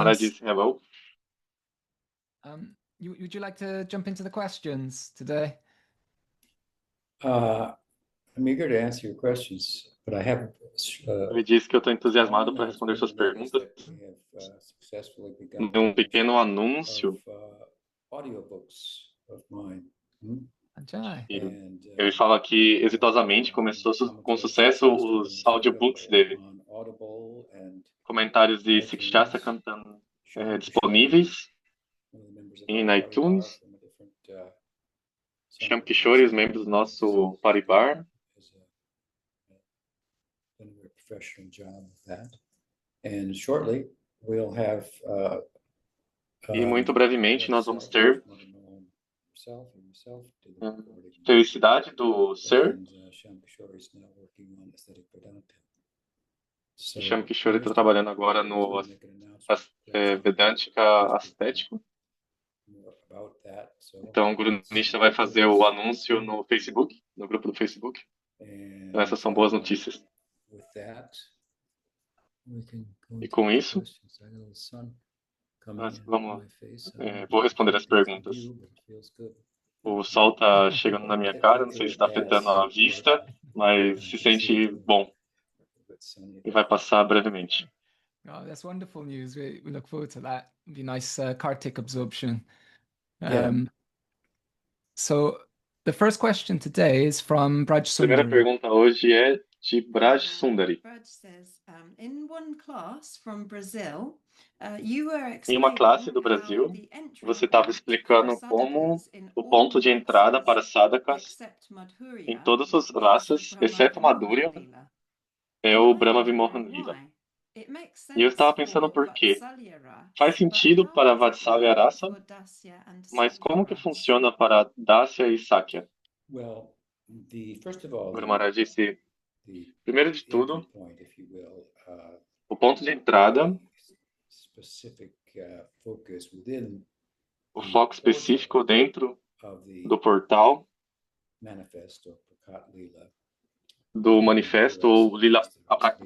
Mara disse hello. Would you like to jump into the questions today? I'm eager to answer your questions, but I have Ele disse que eu estou entusiasmado para responder suas perguntas. Um pequeno anúncio. Audiobooks of mine. Ele fala que exitosamente começou com sucesso os audiobooks dele. Comentários de Sikshasa cantando disponíveis em iTunes. Shyam Kishore, os membros do nosso Paribar. E muito brevemente nós vamos ter Felicidade do Ser. Shyam Kishore está trabalhando agora no Vedântica Ascético. Então o Guru Nishna vai fazer o anúncio no Facebook, no grupo do Facebook. Então, essas são boas notícias. E com isso, vou responder as perguntas. O sol está chegando na minha cara, não sei se está afetando a vista, mas se sente bom. E vai passar brevemente. Oh, that's wonderful news. We look forward to that. It'd be nice Kartik absorption. So the first question today is from Braj A primeira Sundari. pergunta hoje é de Braj Sundari. Braj says, in one class from Brazil, em uma classe do Brasil, você estava explicando como o ponto de entrada para sadhakas em todas as raças, exceto Madhurya, é o Brahma Vimohan Lila. E eu estava pensando por quê. Faz sentido para Vatsalya Rasa, mas como que funciona para Dasya e Sakya? Guru Maharaj disse, primeiro de tudo, o ponto de entrada, o foco específico dentro do portal do manifesto ou Lila,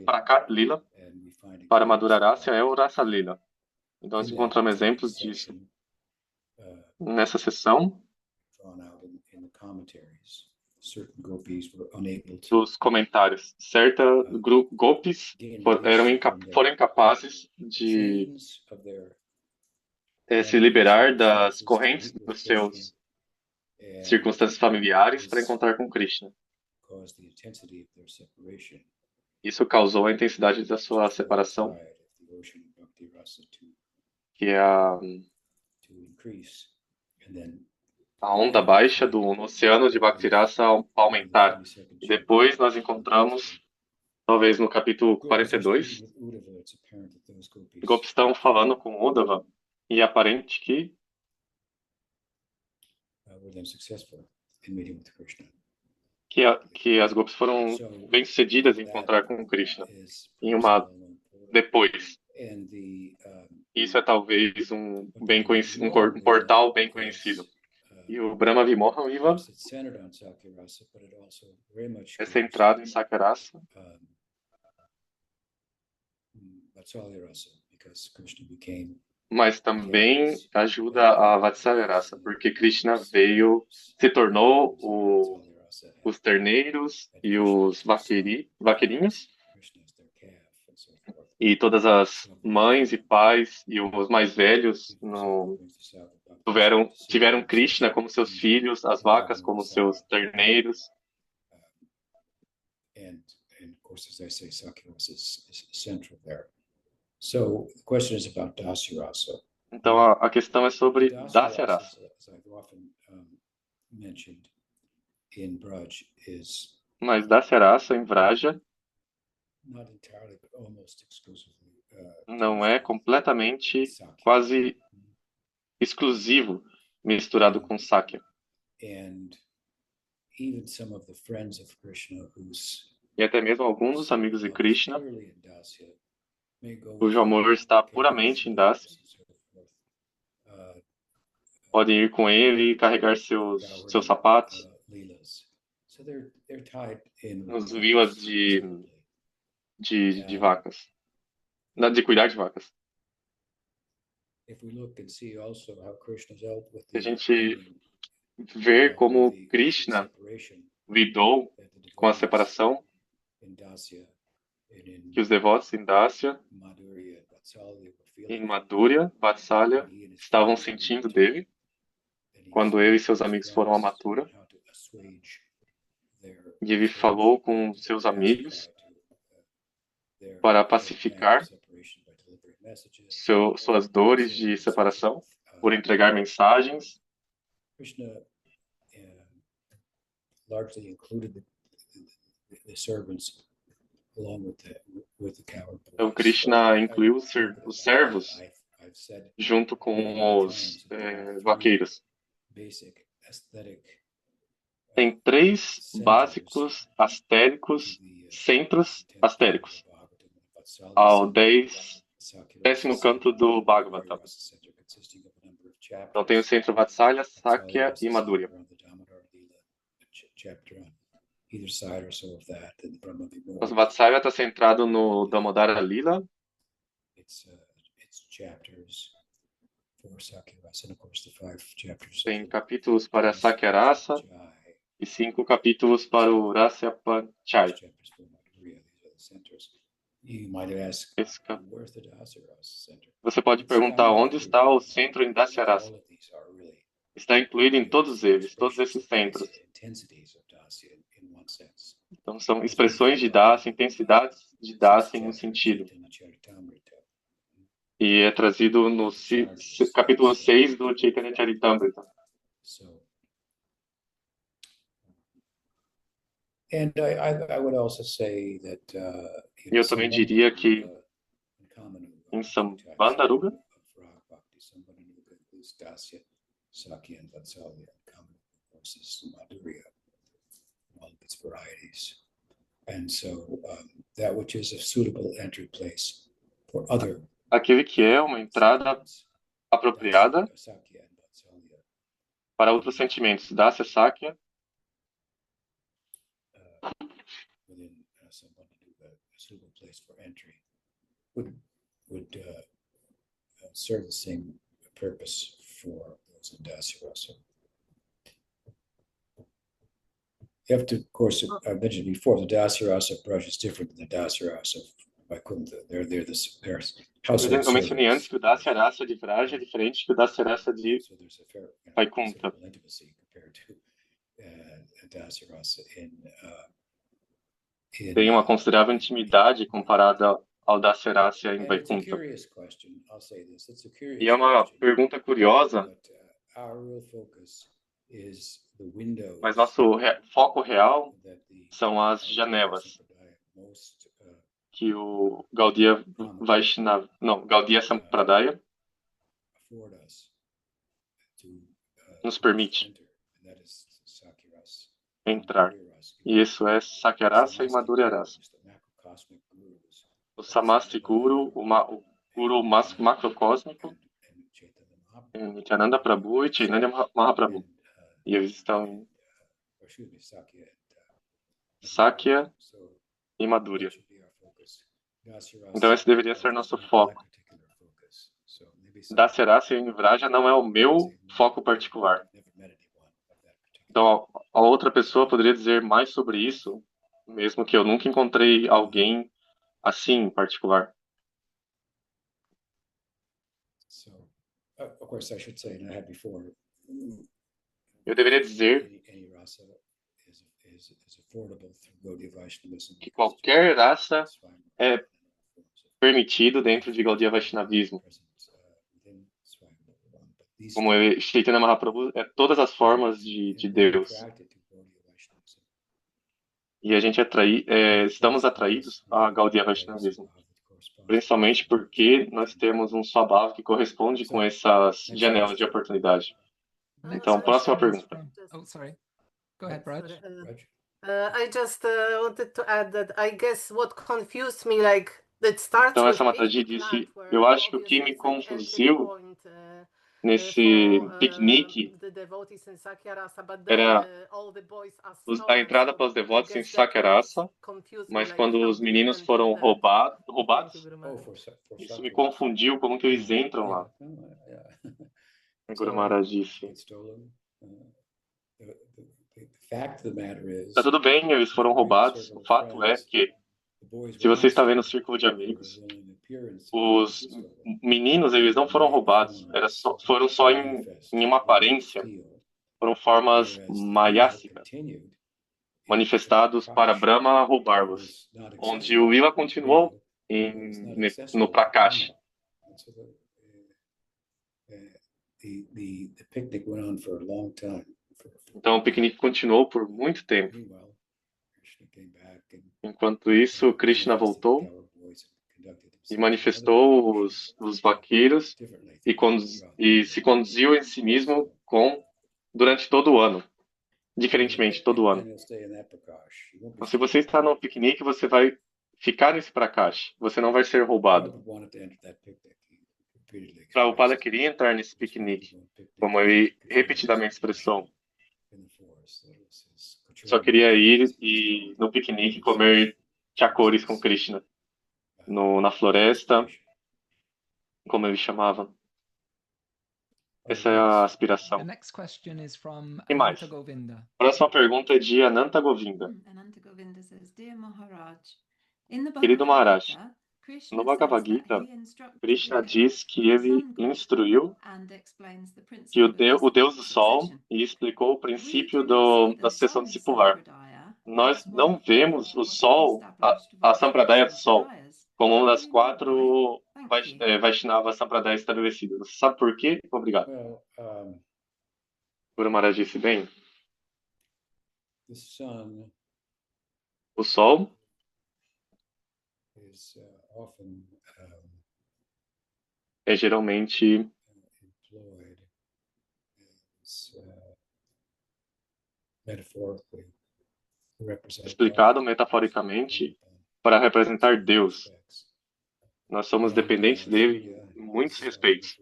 Prakat Lila para Madhurya Rasa é o Rasa Lila. Então nós encontramos exemplos disso nessa sessão. Dos comentários, gopis foram incapazes de se liberar das correntes dos seus circunstâncias familiares para encontrar com Krishna. Isso causou a intensidade da sua separação, que é a onda baixa do oceano de Bhakti Rasa aumentar. E depois nós encontramos, talvez no capítulo 42, Gopis estão falando com Uddhava, e é aparente que as Gopis foram bem-sucedidas em encontrar com Krishna depois. Isso é talvez um portal bem conhecido. E o Brahma Vimohan Viva é centrado em Sakya Rasa, mas também ajuda a Vatsalya Rasa, porque Krishna se tornou os terneiros e os vaqueirinhos, e todas as mães e pais e os mais velhos tiveram Krishna como seus filhos, as vacas como seus terneiros. Então a questão é sobre Dasya Rasa. Mas Dasya Rasa em Vraja não é completamente, quase exclusivo, misturado com Sakya. E até mesmo alguns dos amigos de Krishna, cujo amor está puramente em Dasya, podem ir com ele e carregar seus sapatos nos vilas de vacas, de cuidar de vacas. Se a gente ver como Krishna lidou com a separação que os devotos em Dasya, em Madhurya, Vatsalya estavam sentindo dele quando ele e seus amigos foram a Mathura, e ele falou com seus amigos para pacificar suas dores de separação por entregar mensagens. Largely included the servants along with the Então, Krishna incluiu os servos junto com os vaqueiros. Tem 3 básicos astéricos, centros astéricos, ao 10º canto do Bhagavatam. Então tem o centro Vatsalya, Sakya e Madhurya. O Vatsalya está centrado no Damodara Lila. Tem capítulos para Sakyarasa e 5 capítulos para o Rasya Panchai. Você pode perguntar onde está o centro em Dasyarasa. Está incluído em todos eles, todos esses centros. Então são expressões de Dasya, intensidades de Dasya em um sentido. E é trazido no capítulo 6 do Chaitanya Charitamrita. E eu também diria que em Sambandharuga, Sakya and Vatsalya, common forces, Madhurya, all of its varieties. And so that which is a suitable entry place for other. Aquele que é uma entrada apropriada para outros sentimentos, Dasya Sakya, within Sambandharuga, a suitable place for entry would serve the same purpose for those in Dasyarasa. You have to, of course, I mentioned before, the Dasyarasa brush is different than the Dasyarasa of Vaikuntha. They're household eu mencionei antes que o Dasyarasa de Vraja é diferente que o Dasyarasa de Vaikuntha. Tem uma considerável intimidade comparada ao Dasyarasa em Vaikuntha. E é uma pergunta curiosa, mas nosso foco real são as janelas que o Gaudiya Sampradaya nos permite entrar. E isso é Sakyarasa e Madhuryarasa. O Samasti Guru, o Guru macrocósmico, Nityananda Prabhu e Chaitanya Mahaprabhu. E eles estão em Sakya e Madhurya. Então esse deveria ser nosso foco. Dasyarasa em Vraja não é o meu foco particular. Então a outra pessoa poderia dizer mais sobre isso, mesmo que eu nunca encontrei alguém assim em particular. Eu deveria dizer que qualquer raça é permitido dentro de Gaudiya Vaishnavismo. Como Chaitanya Mahaprabhu, é todas as formas de Deus. E a gente estamos atraídos a Gaudiya Vaishnavismo. Principalmente porque nós temos um Swabhava que corresponde com essas janelas de oportunidade. Então, próxima pergunta. Oh, sorry. Go ahead, Raj. I just wanted to add that I guess what confused me, like, that starts então, essa with Mataji disse, eu acho que o que me confundiu nesse piquenique era a entrada para os devotos em Sakyarasa, mas quando os meninos foram roubados, isso me confundiu como que eles entram lá. Guru Maharaj disse: It's stolen. The fact of the matter is, tá tudo bem, eles foram roubados. O fato é que, se você está vendo o círculo de amigos, os meninos, eles não foram roubados, foram só em uma aparência, foram formas mayásicas, manifestados para Brahma roubar-los, onde o Lila continuou no Prakash. The picnic went on for a long time. Então o piquenique continuou por muito tempo. Enquanto isso, Krishna voltou e manifestou os vaqueiros e se conduziu em si mesmo durante todo o ano, diferentemente todo o ano. Então, se você está no piquenique, você vai ficar nesse Prakash, você não vai ser roubado. Prabhupada queria entrar nesse piquenique, como ele repetidamente expressou. Só queria ir e no piquenique comer chakores com Krishna na floresta, como ele chamava. Essa é a aspiração. The next question is from E mais? Ananta Govinda. Próxima pergunta é de Ananta Govinda. Ananta Govinda says, Dear Maharaj, in the Querido Bhagavad Maharaj, Gita, Krishna no Bhagavad says that Gita, he instructed Krishna the diz que ele sun god instruiu and explains the que principle of o Deus do disciple Sol succession. e explicou o We princípio do not see da the sucessão sun discipular. sampradaya Nós as one não of the vemos o four Sol, established a Vaishnava Sampradaya do Sol, sampradayas. como uma das Do you know why? 4 Thank you. Vaishnava Sampradaya estabelecidas. Você sabe por quê? Obrigado. Well, Guru Maharaj disse bem, the sun o Sol is often é geralmente employed as metaphorically to represent explicado God. metaforicamente para representar Deus. Nós somos dependentes dele em muitos respeitos.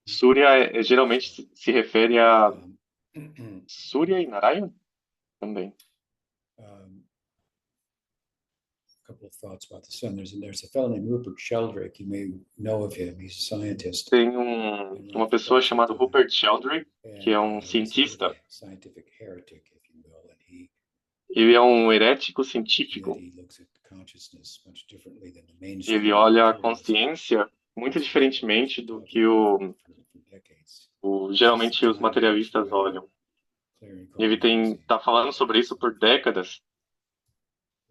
Surya geralmente se refere a Surya e Narayana também. A couple of thoughts about the sun. There's a fellow named Rupert Sheldrake. You may know of him. He's a scientist. Tem uma pessoa chamada Rupert Sheldrake, que é um cientista. Scientific heretic, if you will, and ele é um herético científico. Ele olha a consciência muito diferentemente do que geralmente os materialistas olham. Ele está falando sobre isso por décadas,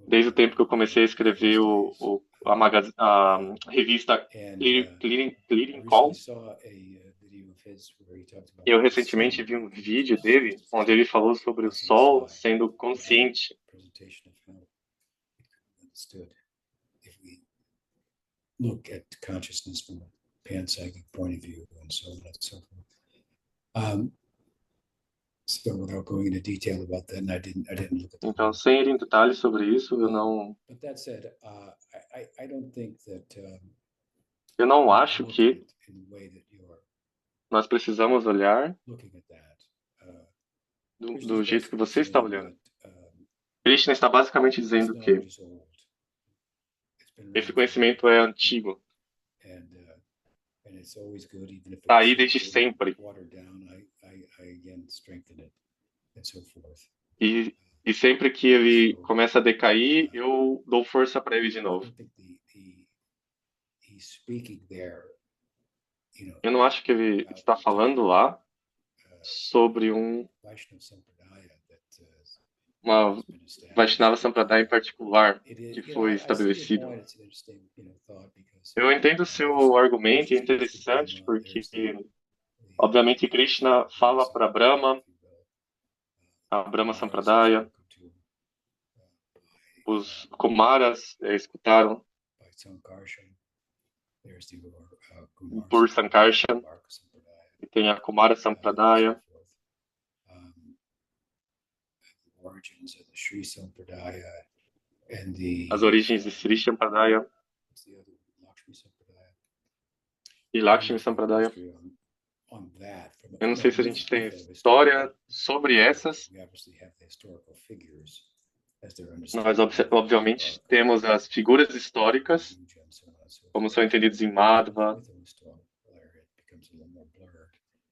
desde o tempo que eu comecei a escrever a revista Clearing Call. Eu recentemente vi um vídeo dele onde ele falou sobre o Sol sendo consciente. Look at consciousness from a panpsychic point of view, and so on and so forth. So without going into detail about that, and I didn't look at that. Então, sem ir em detalhes sobre isso, eu não. But that said, I don't think that. Eu não acho que nós precisamos olhar do jeito que você está olhando. Krishna está basicamente dizendo que esse conhecimento é antigo. Está aí desde sempre. E sempre que ele começa a decair, eu dou força para ele de novo. Eu não acho que ele está falando lá sobre uma Vaishnava Sampradaya em particular que foi estabelecido. Eu entendo o seu argumento, é interessante, porque, obviamente, Krishna fala para Brahma, a Brahma Sampradaya, os Kumaras escutaram por Sankarshan, e tem a Kumara Sampradaya, as origens de Sri Sampradaya e Lakshmi Sampradaya. Eu não sei se a gente tem história sobre essas. Nós, obviamente, temos as figuras históricas, como são entendidos em Madhva,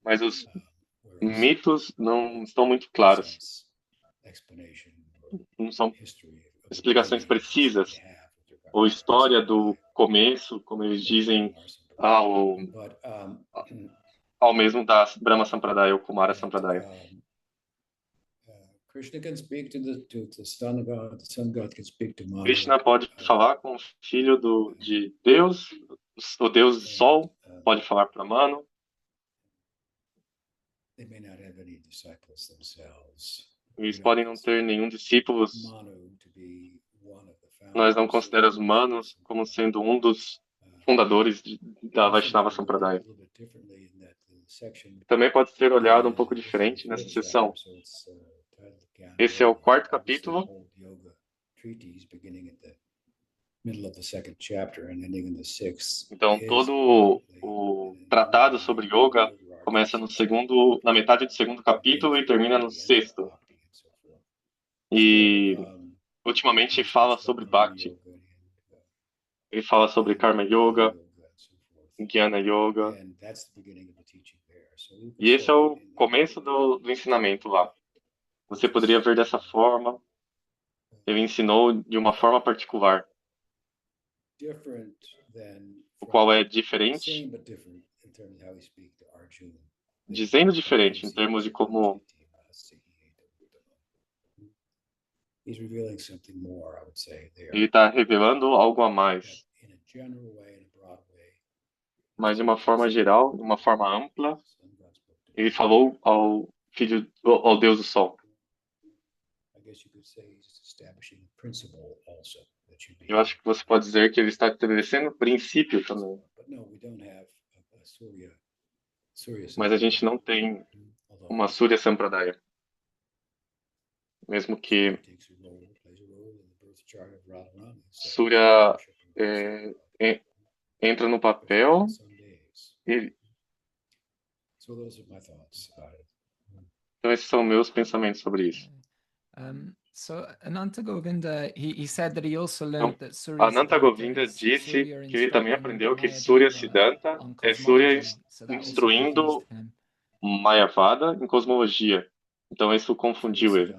mas os whereas mitos não estão muito claros. sense explanation Não são history of the explicações beginning is what precisas, we have with regard ou to história do Sampradaya, começo, como eles dizem, Kumar Sampradaya. ao, But ao mesmo da Brahma Sampradaya ou Kumara that Sampradaya. Krishna can speak to the sun god. The sun god can speak to Manu. Krishna pode falar com o filho de Deus, o Deus Sol pode falar para Manu. They may not have any disciples themselves. Eles podem não ter nenhum discípulo. Manu to be one of the Nós não founders. consideramos Manos como sendo um dos fundadores da Vaishnava Sampradaya. Também pode ser olhado um pouco diferente nessa seção. Esse é o quarto capítulo. Então, todo o tratado sobre yoga começa na metade do segundo capítulo e termina no sexto. E ultimamente fala sobre Bhakti. Ele fala sobre Karma Yoga, Jnana Yoga. E esse é o começo do ensinamento lá. Você poderia ver dessa forma. Ele ensinou de uma forma particular, o qual é diferente, dizendo diferente em termos de como ele está revelando algo a mais, mas de uma forma geral, de uma forma ampla, ele falou ao Deus do Sol. Eu acho que você pode dizer que ele está estabelecendo um princípio também. Mas a gente não tem uma Surya Sampradaya. Mesmo que Surya entra no papel e... Então esses são meus pensamentos sobre isso. So Ananta Govinda, he said that he also Então, learned that Surya Ananta Govinda disse que ele também aprendeu que Surya Siddhanta é Surya instruindo Mayavada em cosmologia. Então isso confundiu ele.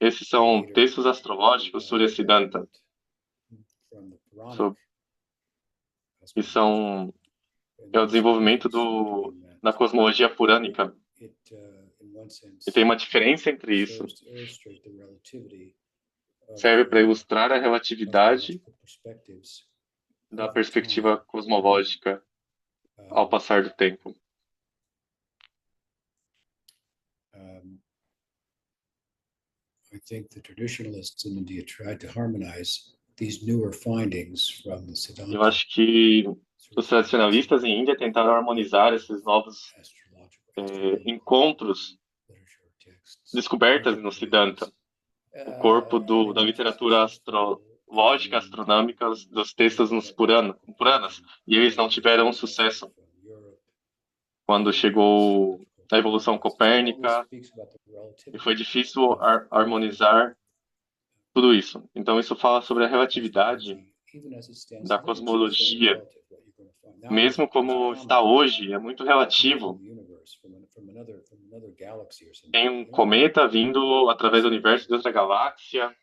Esses são textos astrológicos Surya Siddhanta. Que são o desenvolvimento da cosmologia purânica. E tem uma diferença entre isso. Serve para ilustrar a relatividade da perspectiva cosmológica ao passar do tempo. I think the traditionalists in India tried to harmonize these newer findings from the Siddhanta. Eu acho que os tradicionalistas em Índia tentaram harmonizar esses novos encontros, descobertas no Siddhanta, o corpo da literatura astrológica, astronômica, dos textos nos Puranas, e eles não tiveram sucesso quando chegou a evolução copérnica, e foi difícil harmonizar tudo isso. Então isso fala sobre a relatividade da cosmologia. Mesmo como está hoje, é muito relativo. Tem um cometa vindo através do universo de outra galáxia,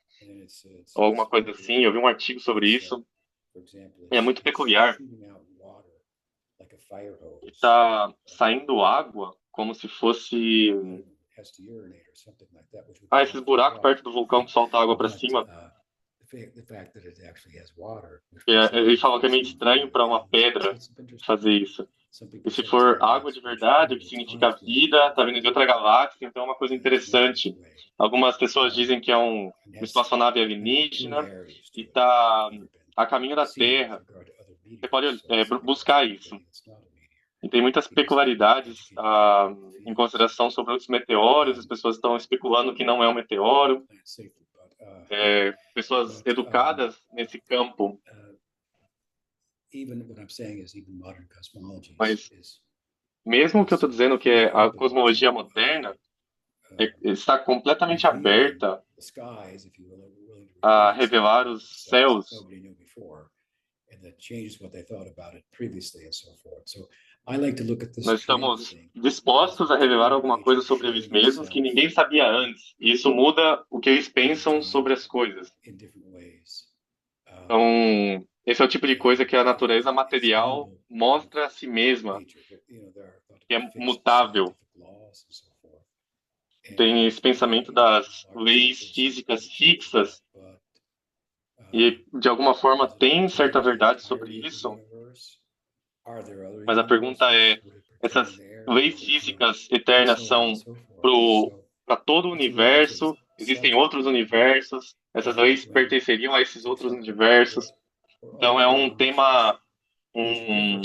ou alguma coisa assim. Eu vi um artigo sobre isso. É muito peculiar. Está saindo água como se fosse... esses buracos perto do vulcão que solta água para cima. Ele fala que é meio estranho para uma pedra fazer isso. E se for água de verdade, o que significa vida, está vindo de outra galáxia, então é uma coisa interessante. Algumas pessoas dizem que é uma espaçonave alienígena e está a caminho da Terra. Você pode buscar isso. E tem muitas peculiaridades em consideração sobre outros meteoros. As pessoas estão especulando que não é um meteoro. Pessoas educadas nesse campo. Mas mesmo que eu estou dizendo que a cosmologia moderna está completamente aberta a revelar os céus and that changes what they thought about it previously and so forth. So I like to look at this Nós trend estamos thing dispostos a revelar alguma coisa sobre eles mesmos que ninguém sabia antes. E isso muda o que eles pensam sobre as coisas. in different ways. Então, esse é o tipo de coisa que a natureza material mostra a si mesma, que é mutável. Tem esse pensamento das leis físicas fixas e, de alguma forma, tem certa verdade sobre isso. Mas a pergunta é, essas leis físicas eternas são para todo o universo? Existem outros universos? Essas leis pertenceriam a esses outros universos? Então é um tema, um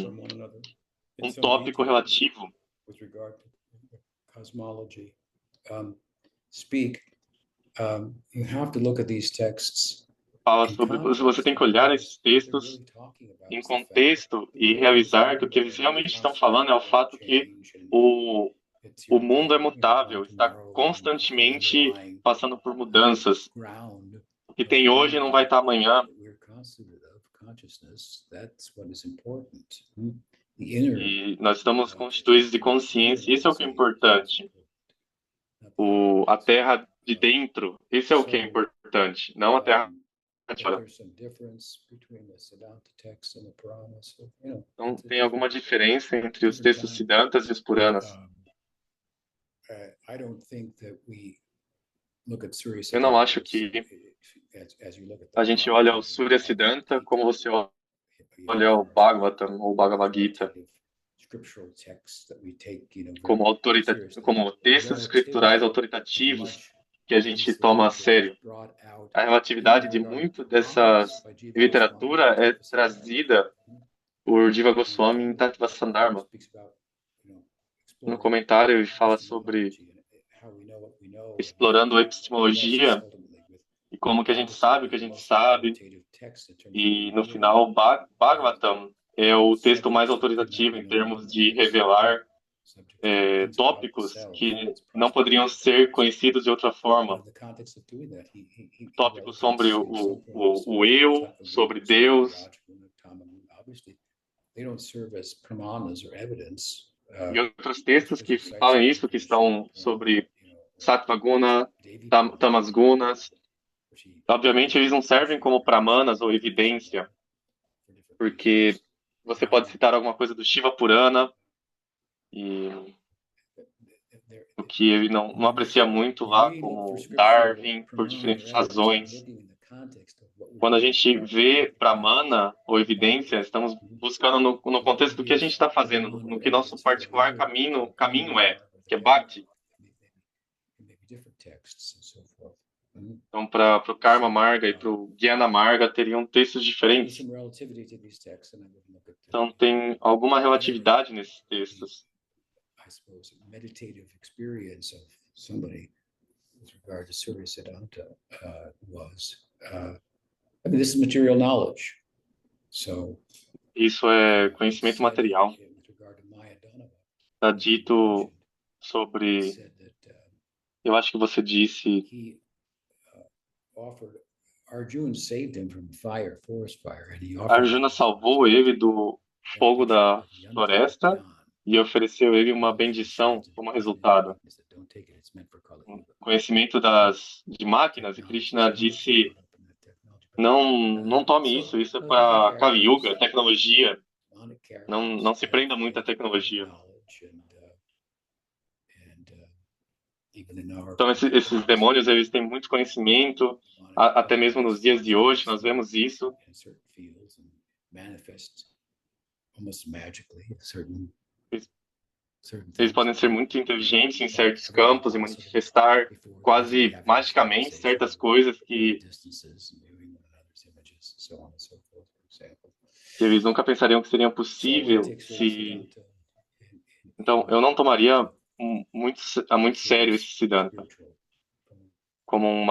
tópico relativo. With regard to cosmology, you have to look at these texts. Fala sobre, você tem que olhar esses textos em contexto e realizar que o que eles realmente estão falando é o fato que o mundo é mutável, está constantemente passando por mudanças. O que tem hoje não vai estar amanhã. E nós estamos constituídos de consciência, isso é o que é importante. A terra de dentro, isso é o que é importante, não a terra de fora. Então, tem alguma diferença entre os textos Siddhantas e os Puranas? Eu não acho que a gente olha o Surya Siddhanta como você olha o Bhagavatam ou o Bhagavad Gita, como textos escriturais autoritativos que a gente toma a sério. A relatividade de muito dessa literatura é trazida por Jiva Goswami em Tattva Sandharma. No comentário, ele fala sobre explorando a epistemologia e como que a gente sabe o que a gente sabe. E, no final, Bhagavatam é o texto mais autoritativo em termos de revelar tópicos que não poderiam ser conhecidos de outra forma. Tópicos sobre o eu, sobre Deus. E outros textos que falam isso, que estão sobre Sattvaguna, Tamasgunas. Obviamente, eles não servem como pramanas ou evidência, porque você pode citar alguma coisa do Shiva Purana, e o que ele não aprecia muito lá, como Darwin, por diferentes razões. Quando a gente vê pramana ou evidência, estamos buscando no contexto do que a gente está fazendo, no que nosso particular caminho é, que é Bhakti. Então, para o Karma Marga e para o Jnana Marga teriam textos diferentes. Então, tem alguma relatividade nesses textos. I suppose, a meditative experience of somebody with regard to Surya Siddhanta was, I mean, this is material knowledge. So, isso é conhecimento material. Está dito sobre, eu acho que você disse, Arjuna salvou ele do fogo da floresta e ofereceu ele uma bendição como resultado. Conhecimento de máquinas, e Krishna disse, não tome isso é para Kali Yuga, tecnologia. Não se prenda muito à tecnologia. Então, esses demônios, eles têm muito conhecimento, até mesmo nos dias de hoje, nós vemos isso. Eles podem ser muito inteligentes em certos campos e manifestar quase magicamente certas coisas que eles nunca pensariam que seriam possível se... Então, eu não tomaria muito sério esse Siddhanta como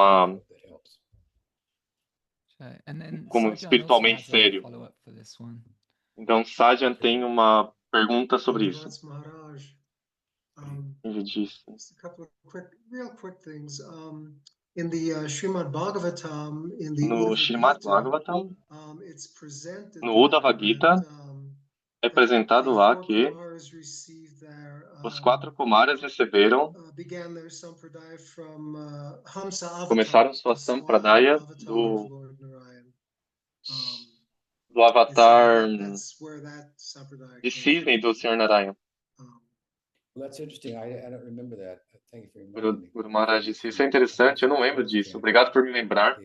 como espiritualmente sério. Então, Sajan tem uma pergunta sobre isso. Ele disse. No Srimad Bhagavatam, No Uddhava Gita é apresentado lá que os 4 Kumaras receberam, começaram sua sampradaya do avatar de cisne do Sr. Narayan. That's interesting. I don't remember that. Thank you for Guru, reminding me. Guru Maharaj disse, isso é interessante, eu não lembro disso. Obrigado por me lembrar.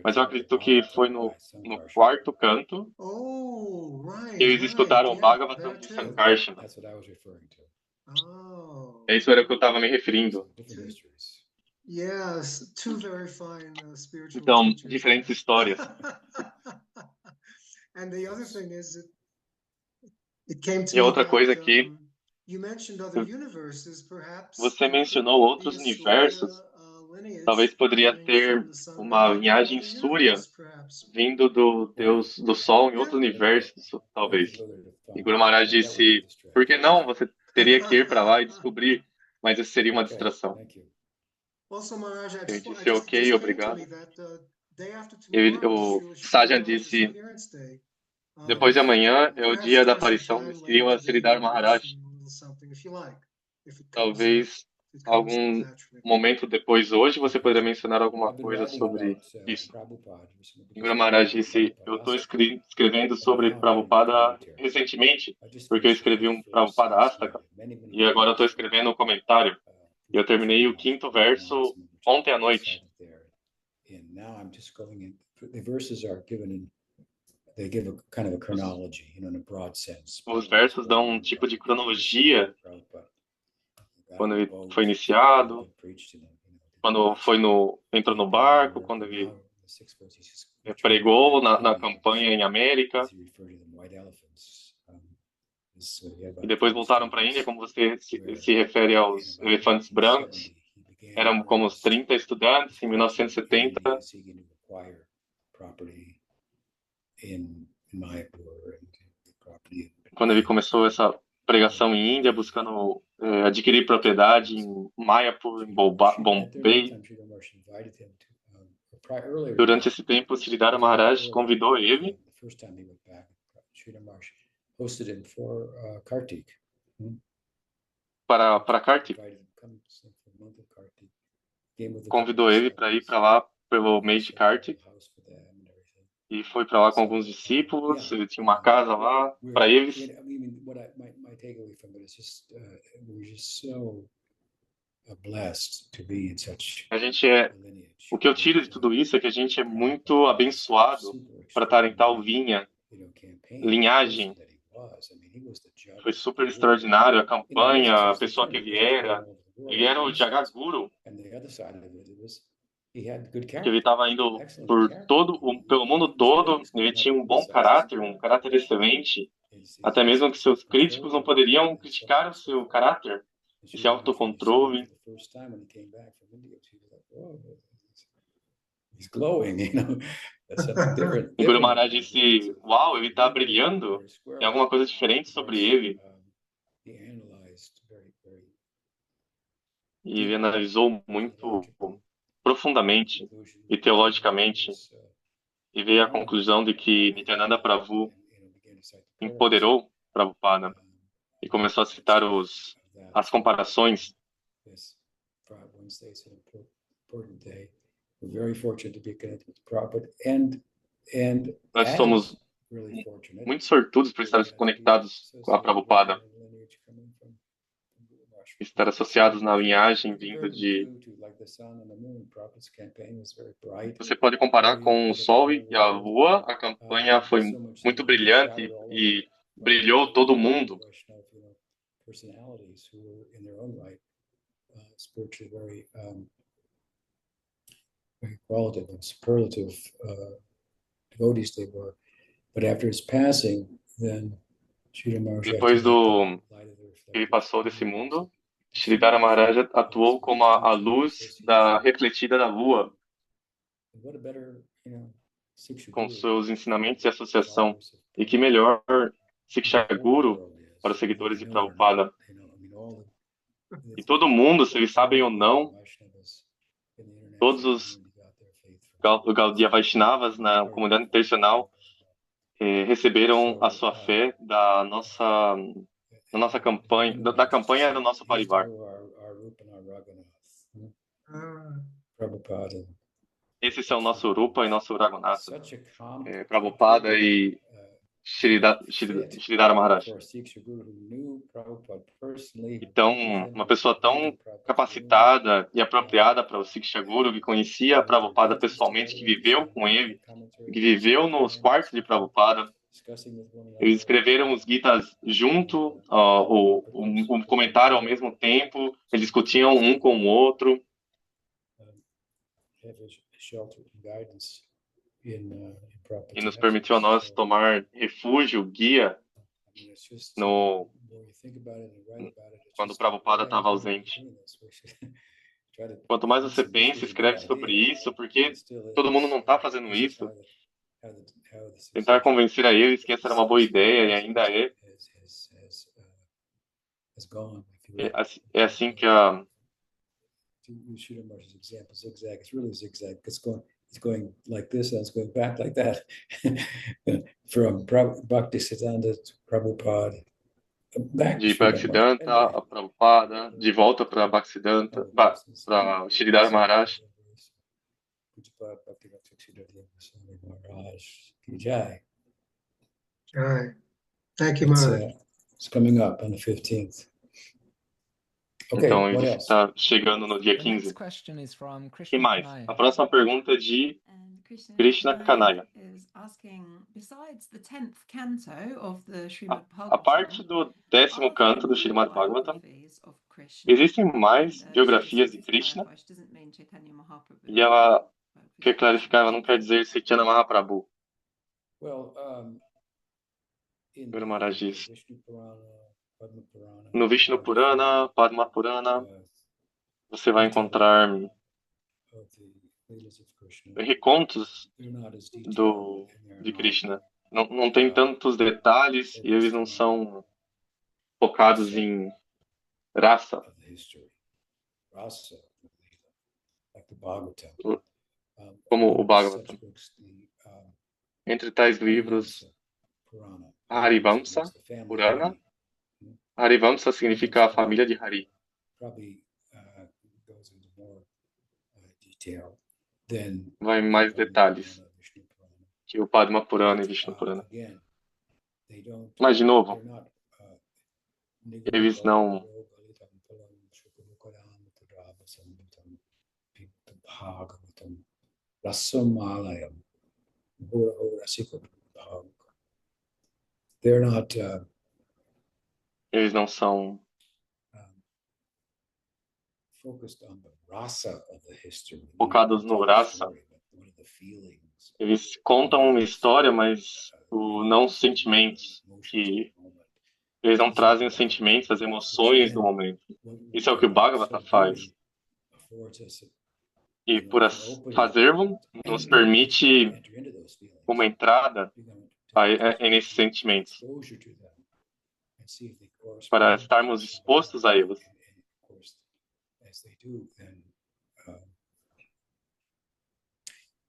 Mas eu acredito que foi no 4º canto que eles estudaram o Bhagavatam de Sankarsana. That's what I was referring to. É isso era o que eu estava me referindo. Different histories. Yes, two very fine spiritual Então, teachers. diferentes histórias. And the other thing is it came to E me outra that, coisa que you mentioned other universes, perhaps você mencionou outros universos, talvez poderia ter uma linhagem súria vindo do Deus do Sol em outro universo, talvez. E Guru Maharaj disse, por que não? Você teria que ir para lá e descobrir, mas isso seria uma distração. Thank you. Ele disse, ok, obrigado. O Sajan disse, depois de amanhã é o dia da aparição do Sri Sridhar Maharaj. Talvez algum momento depois, hoje, você poderia mencionar alguma coisa sobre isso. Guru Maharaj disse, eu estou escrevendo sobre Prabhupada recentemente, porque eu escrevi um Prabhupada Astaka, e agora eu estou escrevendo um comentário. E eu terminei o 5º verso ontem à noite. They give a kind of a chronology, in a broad sense. Os versos dão um tipo de cronologia, quando ele foi iniciado, quando entrou no barco, quando ele pregou na campanha em América, e depois voltaram para a Índia, como você se refere aos elefantes brancos. Eram como os 30 estudantes em 1970. Quando ele começou essa pregação em Índia, buscando adquirir propriedade em Mayapur, em Bombay. Durante esse tempo, Sridhar Maharaj convidou ele para Kartik. Convidou ele para ir para lá pelo mês de Kartik. E foi para lá com alguns discípulos, ele tinha uma casa lá para eles. O que eu tiro de tudo isso é que a gente é muito abençoado para estar em tal linhagem. Foi super extraordinário a campanha, a pessoa que ele era o Jagaguru. Que ele estava indo pelo mundo todo, ele tinha um bom caráter, um caráter excelente, até mesmo que seus críticos não poderiam criticar o seu caráter, esse autocontrole. E Guru Maharaj disse, uau, ele está brilhando, tem alguma coisa diferente sobre ele. E ele analisou muito profundamente e teologicamente e veio à conclusão de que Nityananda Prabhu empoderou Prabhupada e começou a citar as comparações. Nós somos muito sortudos por estar conectados com a Prabhupada, estar associados na linhagem vindo de... Você pode comparar com o Sol e a Lua, a campanha foi muito brilhante e brilhou todo mundo. Very qualitative and superlative devotees they were. But after his passing, then depois que ele passou desse mundo, Sridhar Maharaj atuou como a luz refletida da lua, com seus ensinamentos e associação. E que melhor Siksha Guru para os seguidores de Prabhupada. E todo mundo, se eles sabem ou não, todos os Gaudiya Vaishnavas na comunidade internacional receberam a sua fé da nossa campanha, da campanha do nosso Parivar. Prabhupada. Esses são nosso Rupa e nosso Raghunatha, Prabhupada e Sridhara Maharaj. Então, uma pessoa tão capacitada e apropriada para o Siksha Guru, que conhecia a Prabhupada pessoalmente, que viveu com ele, que viveu nos quartos de Prabhupada. Eles escreveram os Gitas junto, o comentário ao mesmo tempo, eles discutiam um com o outro. E nos permitiu a nós tomar refúgio, guia, quando o Prabhupada estava ausente. Quanto mais você pensa, escreve sobre isso, porque todo mundo não está fazendo isso. Tentar convencer a eles que essa era uma boa ideia e ainda é. É assim que a... It's going like this and it's going back like that. From Bhaktisiddhanta to Prabhupada. De Bhaktisiddhanta a Prabhupada, de volta para Bhaktisiddhanta, para Sridhara Maharaj. Jai. Thank you, Maharaj. It's coming up on the 15th. Okay, Então, ele está chegando no dia 15. E mais? A próxima pergunta é de Krishna Kanaya. A parte do 10º canto do Srimad Bhagavatam, existem mais biografias de Krishna? E ela quer clarificar, ela não quer dizer Chaitanya Mahaprabhu. Guru Maharaj diz. No Vishnu Purana, Padma Purana, você vai encontrar recontos de Krishna. Não tem tantos detalhes e eles não são focados em raça. Como o Bhagavatam. Entre tais livros, Harivamsa, Purana. Harivamsa significa a família de Hari. Vai em mais detalhes que o Padma Purana e Vishnu Purana. Mas, de novo, eles não eles não são focados no rasa. Eles contam uma história, mas não os sentimentos. Que eles não trazem os sentimentos, as emoções do momento. Isso é o que o Bhagavata faz. E por fazermos, nos permite uma entrada nesses sentimentos, para estarmos expostos a eles.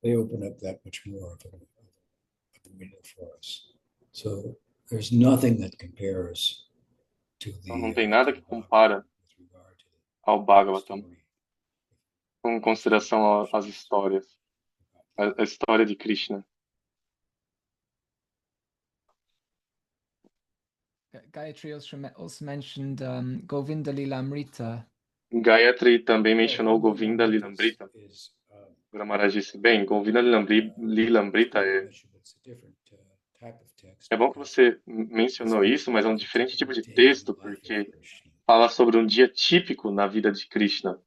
They open up that much more of a window for us. So there's nothing that compares to the. Não tem nada que compara ao Bhagavatam com consideração às histórias, a história de Krishna. Gayatri also mentioned Govinda Lilamrita. Gayatri também mencionou Govinda Lilamrita. Guru Maharaj disse, bem, Govinda Lilamrita é bom que você mencionou isso, mas é um diferente tipo de texto, porque fala sobre um dia típico na vida de Krishna.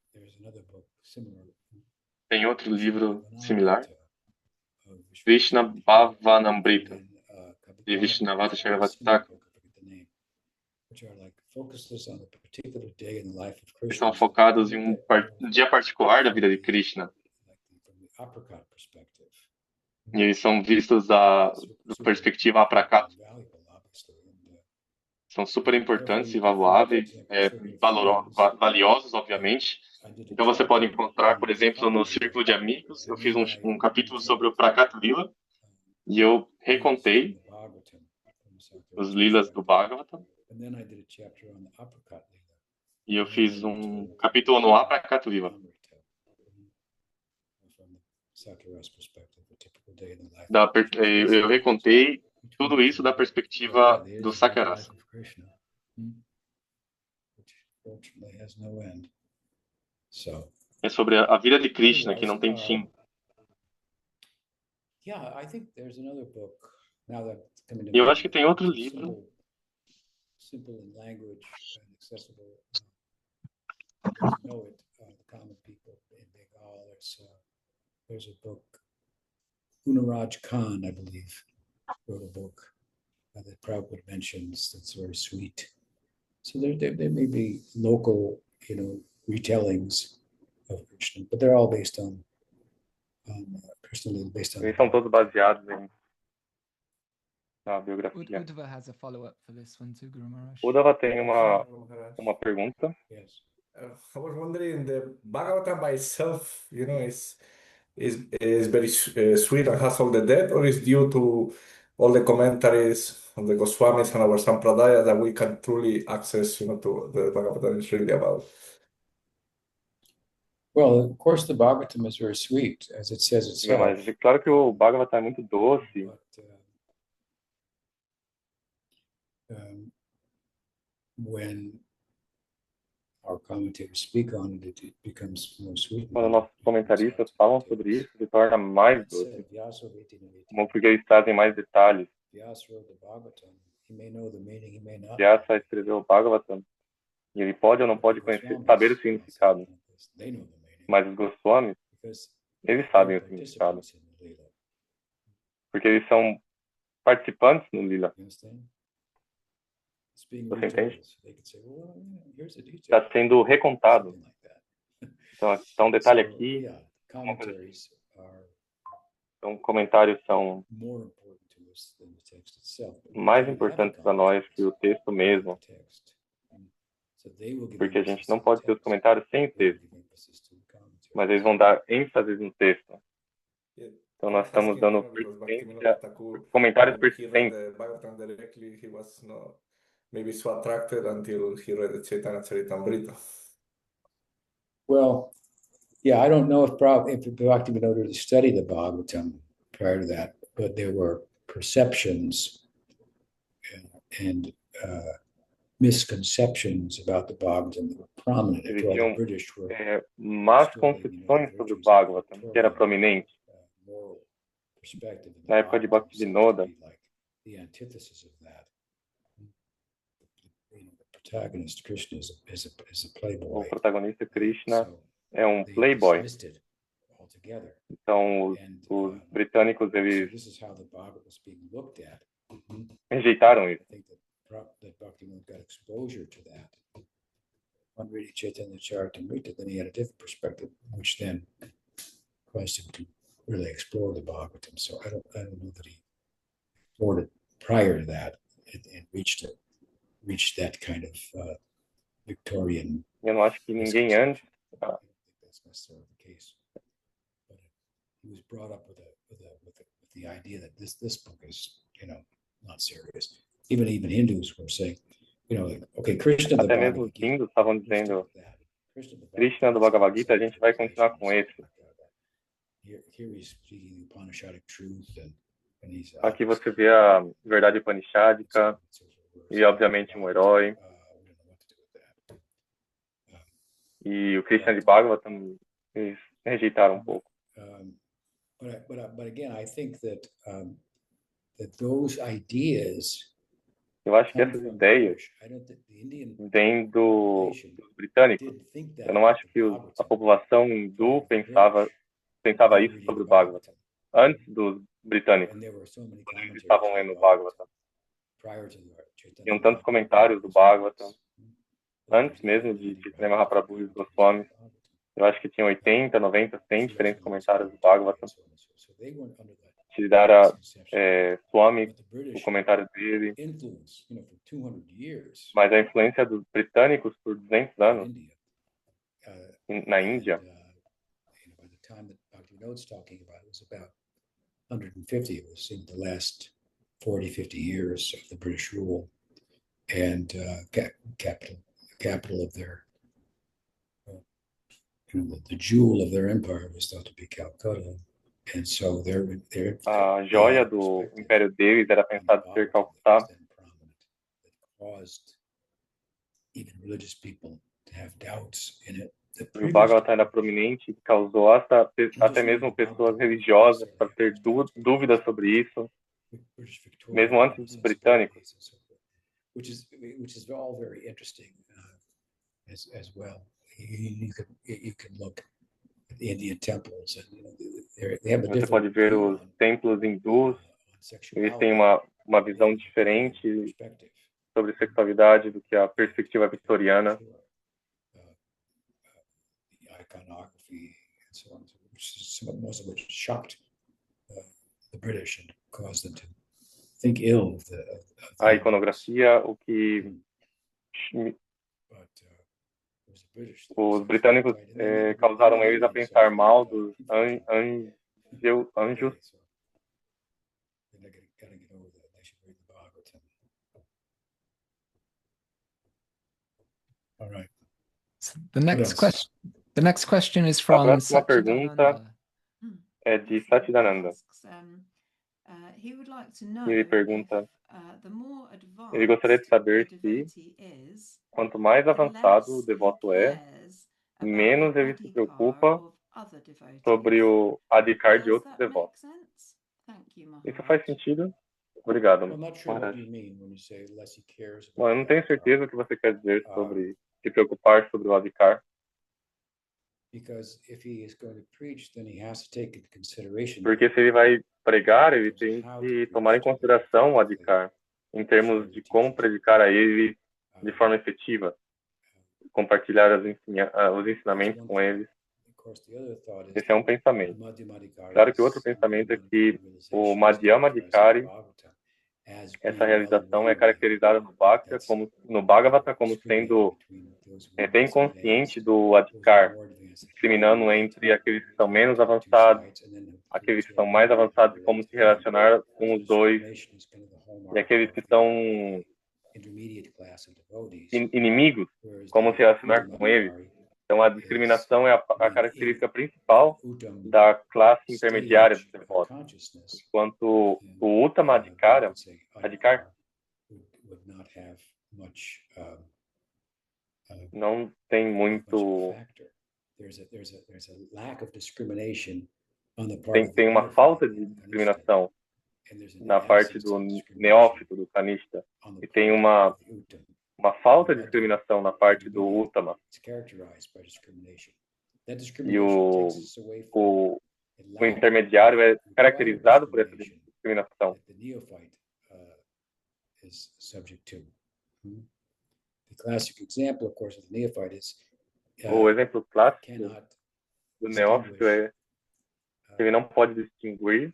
Tem outro livro similar, Krishna Bhavanamrita, de Vishnavata Chagavataka. Estão focados em um dia particular da vida de Krishna. E eles são vistos da perspectiva Aprakata. São super importantes e valuáveis, valiosos, obviamente. Então você pode encontrar, por exemplo, no Círculo de Amigos, eu fiz um capítulo sobre o Prakata Lila, e eu recontei os lilas do Bhagavatam. And then I did a chapter on the apricot lila. E eu fiz um capítulo no Apracato Lila. From the Sakyara's perspective, a typical day in the life. Eu recontei tudo isso da perspectiva do Sakyarasa. Krishna, which fortunately has no end. So, É sobre a vida de Krishna, que não tem fim. yeah, I think there's another book now that coming to E eu mind. acho que tem outro livro, Simple in language and accessible. Know it, the common people in Bengal. There's a book. Unaraj Khan, I believe, wrote a book that Prabhupada mentions that's very sweet. So there may be local, retellings of Krishna, but they're all based on Krishna, based on. eles são todos baseados na biografia. Uddhava has a follow-up for this one too, Guru Maharaj. Uddhava tem uma pergunta. Yes. I was wondering, the Bhagavatam by itself, is very sweet and has all the depth, or is due to all the commentaries of the Goswamis and our Sampradaya that we can truly access, to the Bhagavatam is really about? Well, of course, the Bhagavatam is very sweet, as it says itself. Mas é claro que o Bhagavatam é muito doce. But when our commentators speak on it, it becomes more sweet. Quando nossos comentaristas falam sobre isso, se torna mais doce. Como porque eles trazem mais detalhes. Vyasa escreveu o Bhagavatam e ele pode ou não pode saber o significado. Mas os Goswamis, eles sabem o significado. Porque eles são participantes no Lila. Você entende? Está sendo recontado. Então, está um detalhe aqui. Então, comentários são mais importantes para nós que o texto mesmo. Porque a gente não pode ter os comentários sem o texto. Mas eles vão dar ênfase no texto. Então, nós estamos dando comentários persistentes. Maybe so attracted until he read the Chaitanya Charitamrita. Well, yeah, I don't know if Bhaktivinoda studied the Bhagavatam prior to that, but there were perceptions and misconceptions about the Bhagavatam that were prominent. Existiam más concepções sobre o Bhagavatam, que era prominente. Na época de Bhaktivinoda, the antithesis of that. Protagonist Krishna is a playboy. O protagonista Krishna é um playboy. Então os britânicos eles rejeitaram isso. When reading Chaitanya Charitamrita, then he had a different perspective, which then caused him to really explore the Bhagavatam. So I don't know that he explored it prior to that and reached that kind of Victorian. Eu não acho que ninguém antes. That's necessarily the case. But he was brought up with the idea that this book is, not serious. Even Hindus were saying, okay, Krishna. Até mesmo os hindus estavam dizendo, Krishna do Bhagavad Gita, a gente vai continuar com esse. Here he's speaking Upanishadic truth and he's. Aqui você vê a verdade upanishadica. E, obviamente, um herói. E o Krishna de Bhagavatam, eles rejeitaram um pouco. But again, I think that those ideas. Eu acho que essas ideias vêm dos britânicos. Eu não acho que a população hindu pensava isso sobre o Bhagavatam. Antes dos britânicos, quando eles estavam lendo o Bhagavatam. Tinham tantos comentários do Bhagavatam, antes mesmo de Chaitanya Mahaprabhu e os Goswamis. Eu acho que tinha 80, 90, 100 diferentes comentários do Bhagavatam. Shridhara Swami, o comentário dele. Mas a influência dos britânicos por 200 anos na Índia. 150, it was in the last 40, 50 years of the British rule, and capital of their, the jewel of their empire was thought to be Calcutta. And so A joia do império deles era pensado ser Calcutá. Caused even religious people to have doubts in it. E o Bhagavatam era prominente, que causou até mesmo pessoas religiosas para ter dúvidas sobre isso, mesmo antes dos britânicos. Which is all very interesting as well. You can look at the Indian temples, and they have a Você pode ver os templos hindus, eles têm uma visão diferente sobre sexualidade do que a perspectiva vitoriana. Iconography and so on, most of which shocked the British and caused them to think ill of a iconografia, o que os britânicos causaram eles a pensar mal dos anjos. All right. So the next question is from A próxima pergunta é de Satchidananda. Ele pergunta, ele gostaria de saber se, quanto mais avançado o devoto é, menos ele se preocupa sobre o adhikar de outros devotos. Isso faz sentido? Obrigado, Maharaj. Bom, eu não tenho certeza o que você quer dizer sobre se preocupar sobre o adhikar. Porque se ele vai pregar, ele tem que tomar em consideração o adhikar, em termos de como predicar a ele de forma efetiva, compartilhar os ensinamentos com eles. Esse é um pensamento. Claro que outro pensamento é que o Madhyama Adhikari, essa realização é caracterizada no Bhagavata como sendo bem consciente do Adhikar, discriminando entre aqueles que são menos avançados, aqueles que são mais avançados, como se relacionar com os dois, e aqueles que são inimigos, como se relacionar com eles. Então, a discriminação é a característica principal da classe intermediária dos devotos, enquanto o Uttama Adhikar não tem muito... Tem uma falta de discriminação na parte do neófito, do Kanishta, e tem uma falta de discriminação na parte do Uttama. E o intermediário é caracterizado por essa discriminação. O exemplo clássico do neófito é que ele não pode distinguir